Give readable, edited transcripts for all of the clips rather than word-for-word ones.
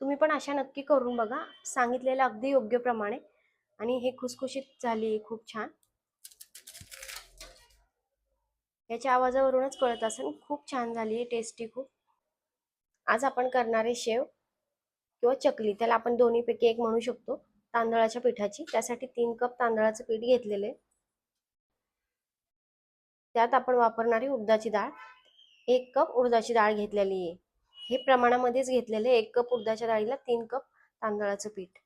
तुम्ही पण अशा नक्की करून बघा, सांगितलेलं अगदी योग्य प्रमाणे. आणि हे खुसखुशीत झाली खूप छान. याच्या आवाजावरूनच कळत असेल, खूप छान झाली, टेस्टी खूप. आज आपण करणारे शेव किंवा चकली, त्याला आपण दोन्हीपैकी एक म्हणू शकतो, तांदळाच्या पिठाची. त्यासाठी 3 कप तांदळाचं पीठ घेतलेले. त्यात आपण वापरणारी उडदाची डाळ, 1 कप उडदाची डाळ घेतलेली आहे. हे प्रमाणामध्येच घेतलेले, 1 कप उडदाच्या डाळीला 3 कप तांदळाचं पीठ.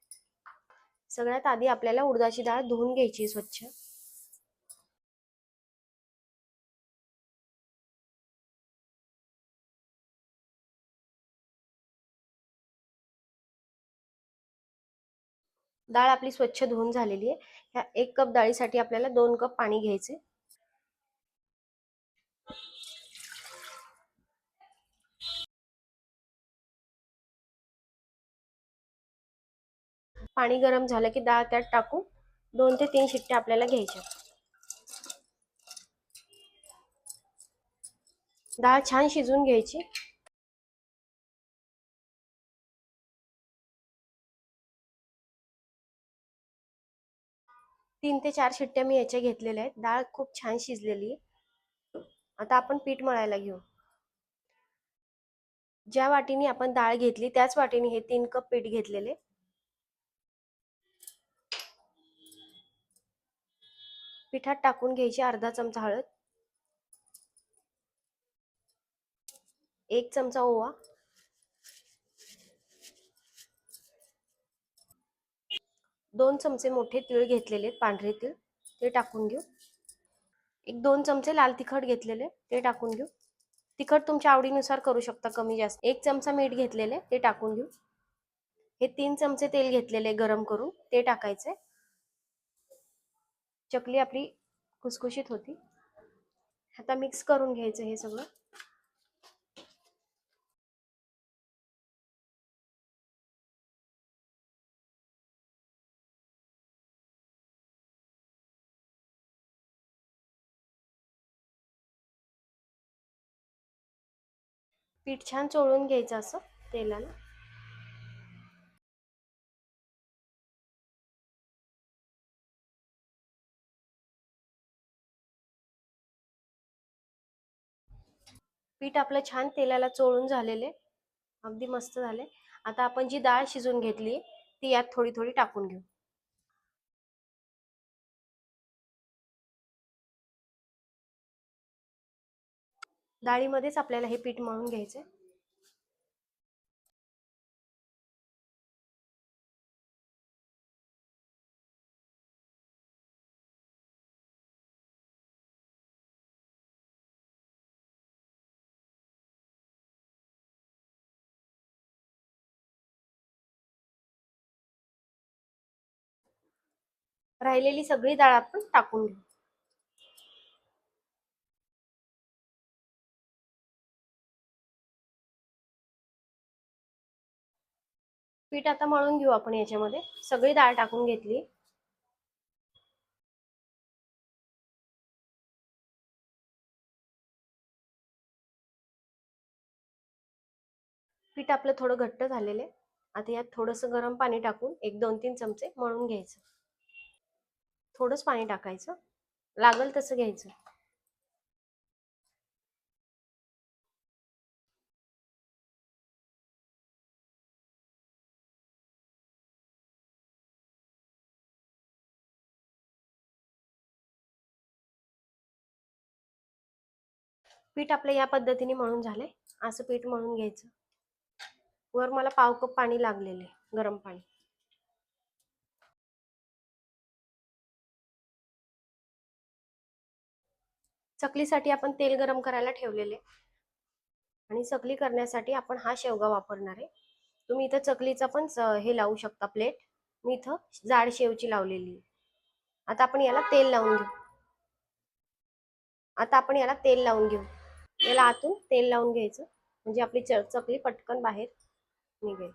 सगळ्यात आधी आपल्याला उडदाची डाळ धुवून घ्यायची स्वच्छ. डाळ आपली स्वच्छ धुवून झालेली आहे. ह्या 1 कप डाळीसाठी आपल्याला 2 कप पाणी घ्यायचे. पाणी गरम झालं की डाळ त्यात टाकून 2 ते 3 शिट्ट्या आपल्याला घ्यायच्या. डाळ छान शिजून घ्यायची. 3 ते 4 शिट्ट्या मी याच्या घेतलेल्या आहेत. डाळ खूप छान शिजलेली आहे. आता आपण पीठ मळायला घेऊ. ज्या वाटीने आपण डाळ घेतली त्याच वाटीने हे 3 कप पीठ घेतलेले. पिठात टाकून घ्यायची अर्धा चमचा हळद, 1 चमचा ओवा, 2 चमचे मोठे तीळ घेतलेले, पांढरे तीळ, ते टाकून घेऊ. 1-2 चमचे लाल तिखट घेतलेले, ते टाकून घेऊ. तिखट तुमच्या आवडीनुसार करू शकता, कमी जास्त. 1 चमचा मीठ घेतलेले, ते टाकून घेऊ. हे 3 चमचे तेल घेतलेले गरम करून, ते टाकायचे. चकली आपली खुसखुशीत होती. आता मिक्स करून घ्यायचं हे सगळं. पीठ छान चोळून घ्यायचं असं तेलाला. पीठ आपलं छान तेलाला चोळून झालेले, अगदी मस्त झाले. आता आपण जी डाळ शिजून घेतली ती यात थोडी थोडी टाकून घेऊ. डाळीमध्येच आपल्याला हे पीठ मळून घ्यायचंय. राहिलेली सगळी डाळ आपण टाकून घेऊ. पीठ आता मळून घेऊ आपण याच्यामध्ये. सगळी डाळ टाकून घेतली. पीठ आपलं थोडं घट्ट झालेलं आहे. आता यात थोडंसं गरम पाणी टाकून 1-2-3 चमचे मळून घ्यायचं. थोडंच पाणी टाकायचं, लागल तसं घ्यायचं. पीठ आपलं या पद्धतीने मळून झालंय. असं पीठ मळून घ्यायचं. वर मला पाव कप पाणी लागलेले, गरम पाणी. चकलीसाठी आपण तेल गरम करायला ठेवलेले आणि चकली करण्यासाठी आपण हा शेवगा वापरणार आहे. तुम्ही इथं चकलीचा पण हे लावू शकता प्लेट. मी इथं जाड शेवची लावलेली. आता आपण याला तेल लावून घेऊ. आता आपण याला तेल लावून घेऊ. याला आतून तेल लावून घ्यायचं, म्हणजे आपली चकली पटकन बाहेर निघेल.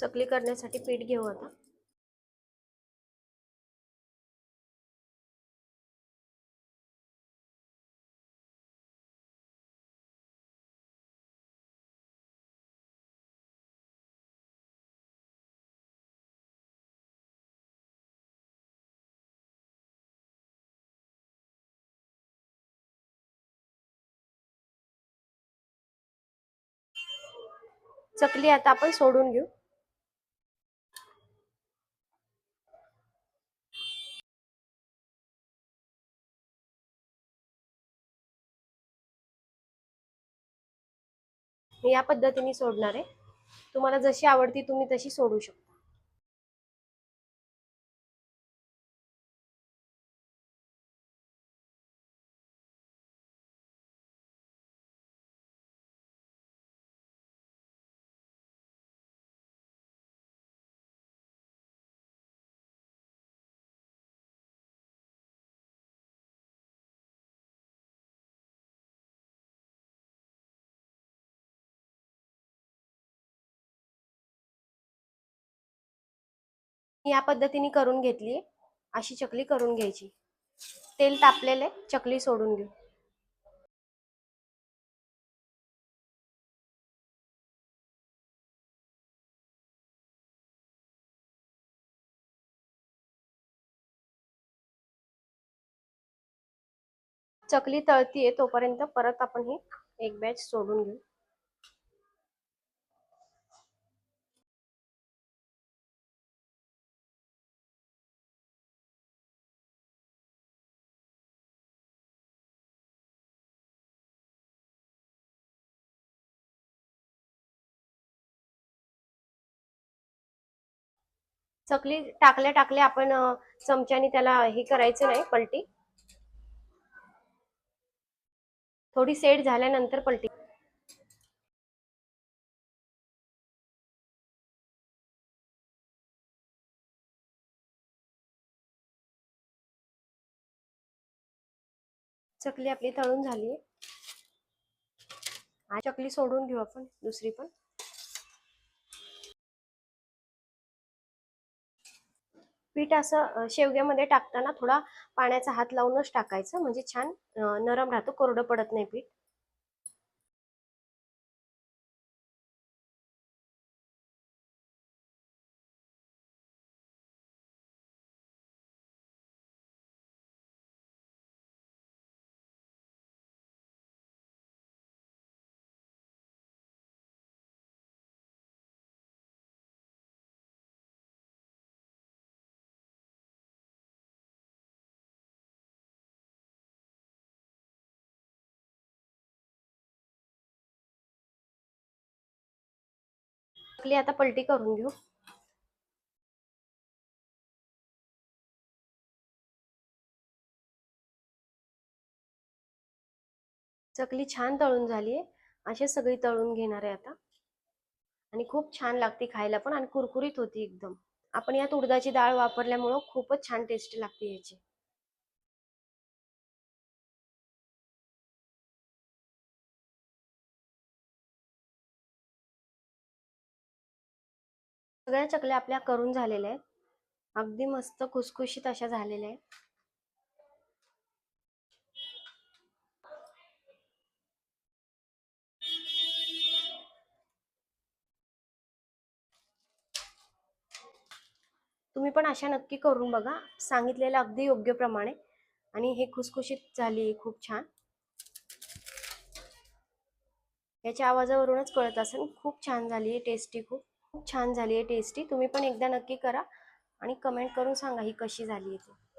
चकली करण्यासाठी पीठ घेऊ आता. चकली आता आपण सोडून घेऊ. मी या पद्धतीने सोडणार आहे. तुम्हाला जशी आवडती तुम्ही तशी सोडू शकता. या पद्धतीने करून घेतली. अशी चकली करून घ्यायची. तेल तापलेले, चकली सोडून घेऊ. चकली तळतीये तोपर्यंत परत आपण ही एक बॅच सोडून घेऊ. चकली टाकल्या टाकल्या आपण चमच्याने त्याला हे करायचं नाही, पलटी. थोडी सेट झाल्यानंतर पलटी. चकली आपली तळून झाली. चकली सोडून घेऊ आपण दुसरी पण. पीठ असं शेवग्यामध्ये टाकताना थोडा पाण्याचा हात लावूनच टाकायचं, म्हणजे छान नरम राहतो, कोरडं पडत नाही पीठ. चकली आता पलटी करून घेऊ. चकली छान तळून झाली आहे. अशी सगळी तळून घेणार आहे आता. आणि खूप छान लागते खायला पण, आणि कुरकुरीत होती एकदम. आपण यात उडदाची डाळ वापरल्यामुळं खूपच छान टेस्ट लागते याची. सगळ्या चकल्या आपल्या करून झालेल्या आहेत. अगदी मस्त खुसखुशीत अशा झालेल्या आहेत. तुम्ही पण अशा नक्की करून बघा, सांगितलेलं अगदी योग्य प्रमाणे. आणि हे खुसखुशीत झाली खूप छान. याच्या आवाजावरूनच कळत असेल, खूप छान झाली आहे, टेस्टी, खूप खूप छान झाली आहे, टेस्टी. तुम्ही पण एकदा नक्की करा आणि कमेंट करून सांगा ही कशी झाली आहे.